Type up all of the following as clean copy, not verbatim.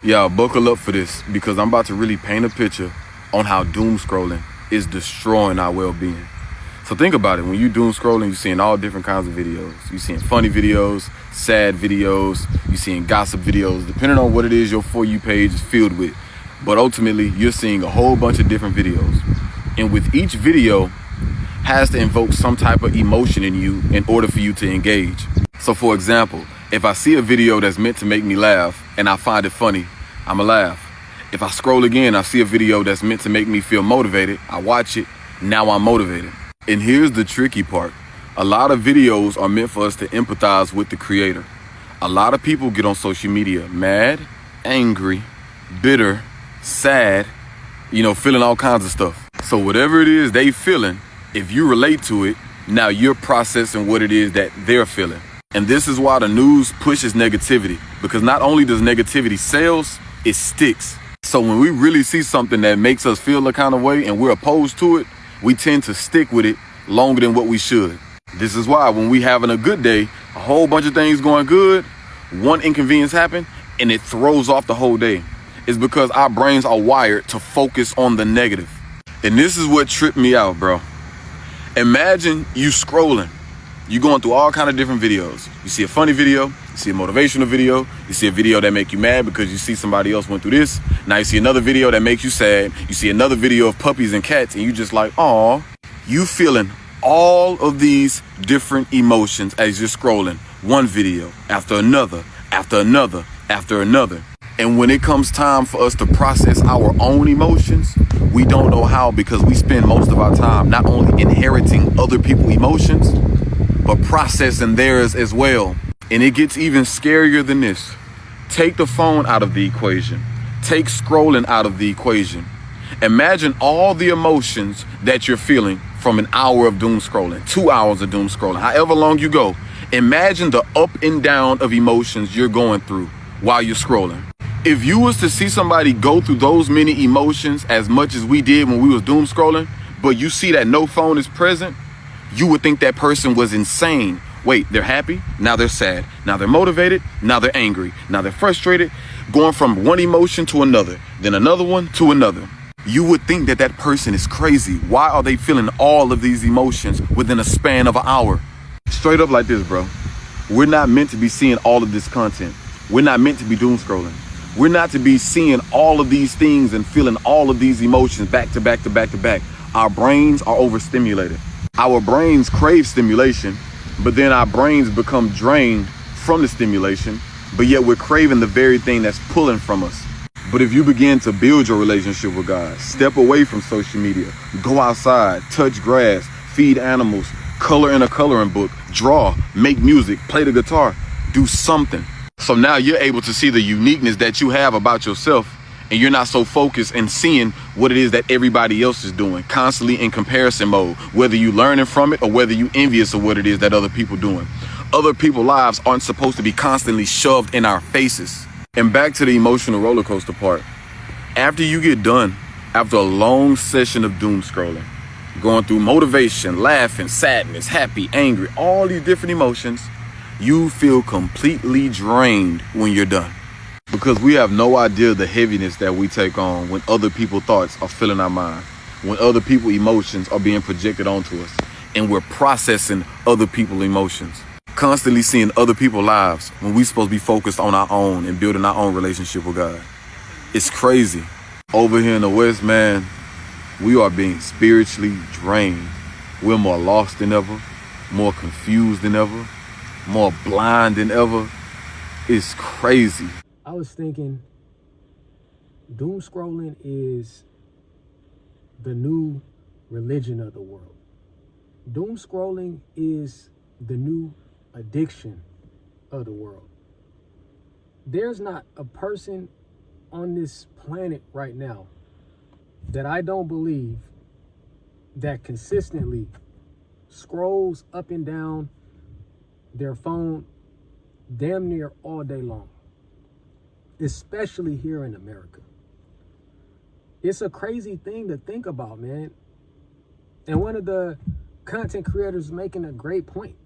Y'all buckle up for this because I'm about to really paint a picture on how doom scrolling is destroying our well-being. So think about it. When you doom scrolling, you're seeing all different kinds of videos. You're seeing funny videos, sad videos, you're seeing gossip videos, depending on what it is your For You page is filled with. But ultimately, you're seeing a whole bunch of different videos. And with each video has to invoke some type of emotion in you in order for you to engage. So for example, if I see a video that's meant to make me laugh and I find it funny, I'ma laugh. If I scroll again, I see a video that's meant to make me feel motivated, I watch it, now I'm motivated. And here's the tricky part. A lot of videos are meant for us to empathize with the creator. A lot of people get on social media mad, angry, bitter, sad, feeling all kinds of stuff. So whatever it is they feeling, if you relate to it, now you're processing what it is that they're feeling. And this is why the news pushes negativity, because not only does negativity sells, it sticks. So when we really see something that makes us feel a kind of way and we're opposed to it, we tend to stick with it longer than what we should. This is why when we having a good day, a whole bunch of things going good, one inconvenience happen and it throws off the whole day. It's because our brains are wired to focus on the negative. And this is what tripped me out, bro. Imagine you scrolling. You going through all kind of different videos. You see a funny video, you see a motivational video, you see a video that make you mad because you see somebody else went through this. Now you see another video that makes you sad. You see another video of puppies and cats and you just like, aw. You feeling all of these different emotions as you're scrolling one video after another, after another, after another. And when it comes time for us to process our own emotions, we don't know how because we spend most of our time not only inheriting other people's emotions, but processing theirs as well. And it gets even scarier than this. Take the phone out of the equation. Take scrolling out of the equation. Imagine all the emotions that you're feeling from an hour of doom scrolling, 2 hours of doom scrolling, however long you go. Imagine the up and down of emotions you're going through while you're scrolling. If you was to see somebody go through those many emotions as much as we did when we was doom scrolling, but you see that no phone is present, you would think that person was insane. Wait, they're happy, now they're sad, now they're motivated, now they're angry, now they're frustrated, going from one emotion to another, then another one to another. You would think that that person is crazy. Why are they feeling all of these emotions within a span of an hour? Straight up like this, bro. We're not meant to be seeing all of this content. We're not meant to be doom scrolling. We're not to be seeing all of these things and feeling all of these emotions back to back to back to back. Our brains are overstimulated. Our brains crave stimulation, but then our brains become drained from the stimulation, but yet we're craving the very thing that's pulling from us. But if you begin to build your relationship with God, step away from social media, go outside, touch grass, feed animals, color in a coloring book, draw, make music, play the guitar, do something. So now you're able to see the uniqueness that you have about yourself, and you're not so focused in seeing what it is that everybody else is doing, constantly in comparison mode, whether you learning from it or whether you envious of what it is that other people doing. Other people's lives aren't supposed to be constantly shoved in our faces. And back to the emotional roller coaster part. After you get done, after a long session of doom scrolling, going through motivation, laughing, sadness, happy, angry, all these different emotions, you feel completely drained when you're done. Because we have no idea the heaviness that we take on when other people's thoughts are filling our mind, when other people's emotions are being projected onto us, and we're processing other people's emotions, constantly seeing other people's lives when we're supposed to be focused on our own and building our own relationship with God. It's crazy. Over here in the West, man, we are being spiritually drained. We're more lost than ever, more confused than ever, more blind than ever. It's crazy. I was thinking doom scrolling is the new religion of the world. Doom scrolling is the new addiction of the world. There's not a person on this planet right now that I don't believe that consistently scrolls up and down their phone damn near all day long, especially here in America. It's a crazy thing to think about, man. And one of the content creators making a great point.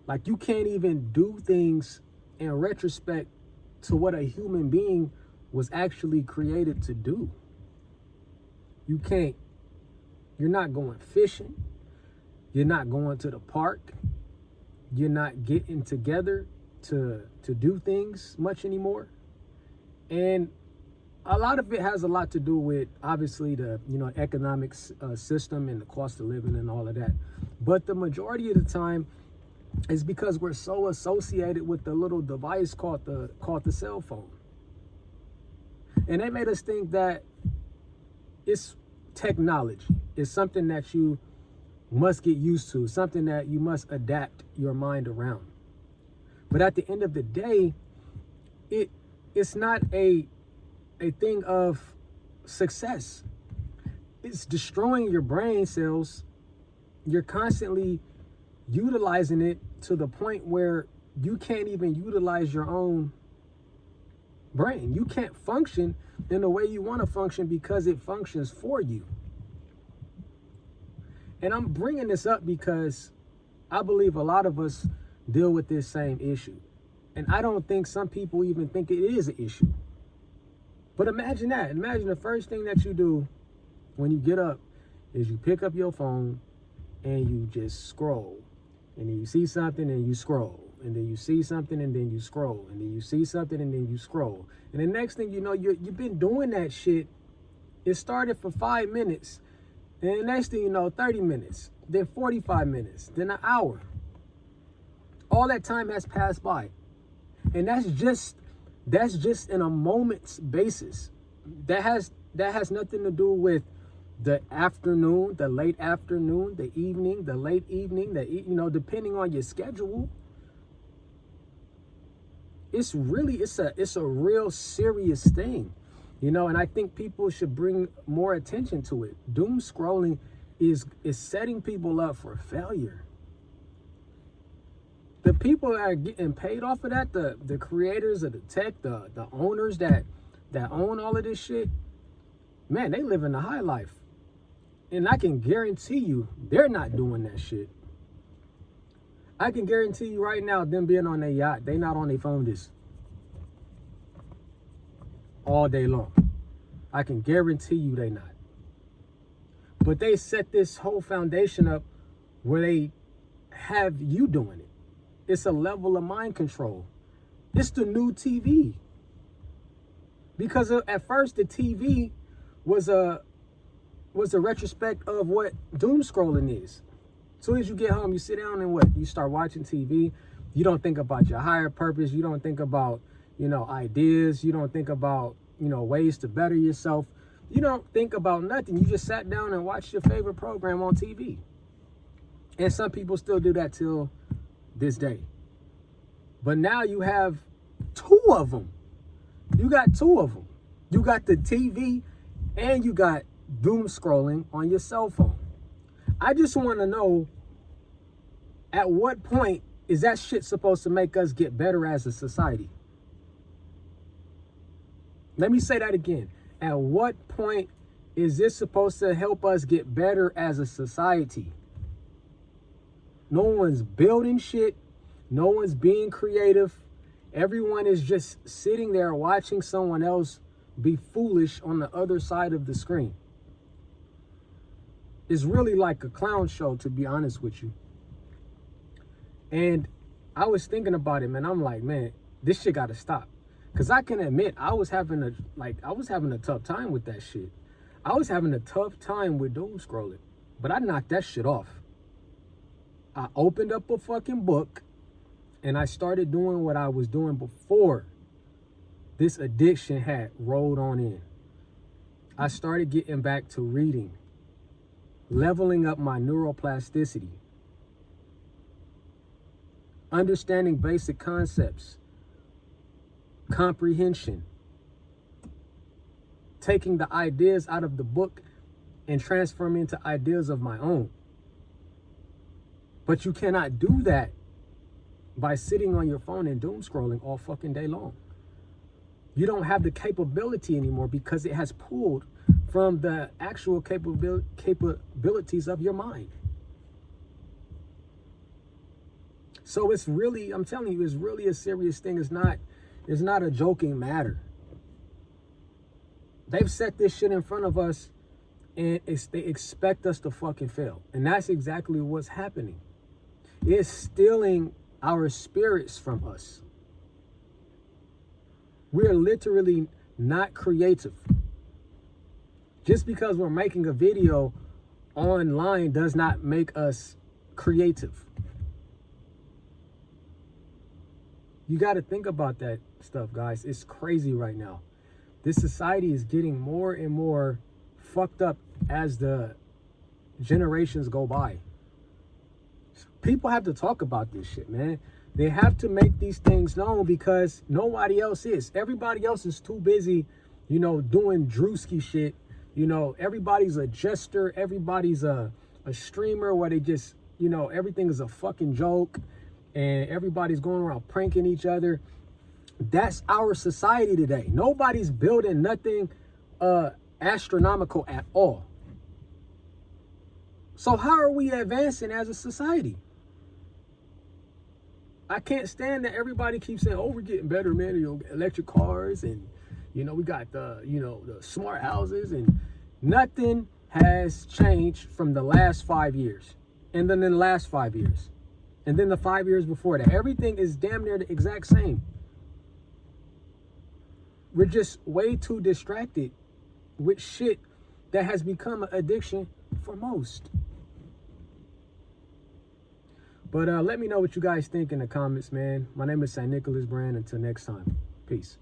Like, you can't even do things in retrospect to what a human being was actually created to do. You're not going fishing. You're not going to the park. You're not getting together to do things much anymore. And a lot of it has a lot to do with, obviously, the economic system and the cost of living and all of that. But the majority of the time is because we're so associated with the little device called the cell phone. And they made us think that it's technology. It's something that you must get used to, something that you must adapt your mind around. But at the end of the day, it's not a thing of success. It's destroying your brain cells. You're constantly utilizing it to the point where you can't even utilize your own brain. You can't function in the way you want to function because it functions for you. And I'm bringing this up because I believe a lot of us deal with this same issue. And I don't think some people even think it is an issue. But imagine that. Imagine the first thing that you do when you get up is you pick up your phone and you just scroll. And then you see something and you scroll. And then you see something and then you scroll. And then you see something and then you scroll. And the next thing you know, you've been doing that shit. It started for 5 minutes. And the next thing you know, 30 minutes. Then 45 minutes. Then an hour. All that time has passed by. And that's just in a moment's basis. That has nothing to do with the afternoon, the late afternoon, the evening, the late evening, depending on your schedule. It's a real serious thing, and I think people should bring more attention to it. Doom scrolling is setting people up for failure. The people that are getting paid off of that, the creators of the tech, the owners that own all of this shit, man, they living the high life. And I can guarantee you, they're not doing that shit. I can guarantee you right now, them being on their yacht, they not on their phone this all day long. I can guarantee you they not. But they set this whole foundation up where they have you doing it. It's a level of mind control. It's the new TV. Because at first the TV was a retrospect of what doom scrolling is. As soon as you get home, you sit down and you start watching TV. You don't think about your higher purpose. You don't think about, ideas. You don't think about, ways to better yourself. You don't think about nothing. You just sat down and watched your favorite program on TV. And some people still do that till this day. But now you have two of them. You got two of them. You got the TV and you got doom scrolling on your cell phone. I just want to know, at what point is that shit supposed to make us get better as a society? Let me say that again. At what point is this supposed to help us get better as a society? No one's building shit. No one's being creative. Everyone is just sitting there watching someone else be foolish on the other side of the screen. It's really like a clown show, to be honest with you. And I was thinking about it, man. I'm like, man, this shit gotta stop. Cause I can admit I was having a tough time with that shit. I was having a tough time with doom scrolling, but I knocked that shit off. I opened up a fucking book and I started doing what I was doing before this addiction had rolled on in. I started getting back to reading, leveling up my neuroplasticity, understanding basic concepts, comprehension, taking the ideas out of the book and transforming into ideas of my own. But you cannot do that by sitting on your phone and doom scrolling all fucking day long. You don't have the capability anymore because it has pulled from the actual capabilities of your mind. So it's really, I'm telling you, it's really a serious thing. It's not It's not a joking matter. They've set this shit in front of us, and they expect us to fucking fail. And that's exactly what's happening. It's stealing our spirits from us. We're literally not creative. Just because we're making a video online does not make us creative. You got to think about that stuff, guys. It's crazy right now. This society is getting more and more fucked up as the generations go by. People have to talk about this shit, man. They have to make these things known because nobody else is. Everybody else is too busy, you know, doing Drewski shit. You know, everybody's a jester. Everybody's a streamer where they just, you know, everything is a fucking joke. And everybody's going around pranking each other. That's our society today. Nobody's building nothing astronomical at all. So how are we advancing as a society? I can't stand that everybody keeps saying, oh, we're getting better, man. You know, electric cars and, you know, we got the, you know, the smart houses, and nothing has changed from the last 5 years. And then in the last 5 years. And then the 5 years before that. Everything is damn near the exact same. We're just way too distracted with shit that has become an addiction for most. But let me know what you guys think in the comments, man. My name is St. Nicholas Brand. Until next time, peace.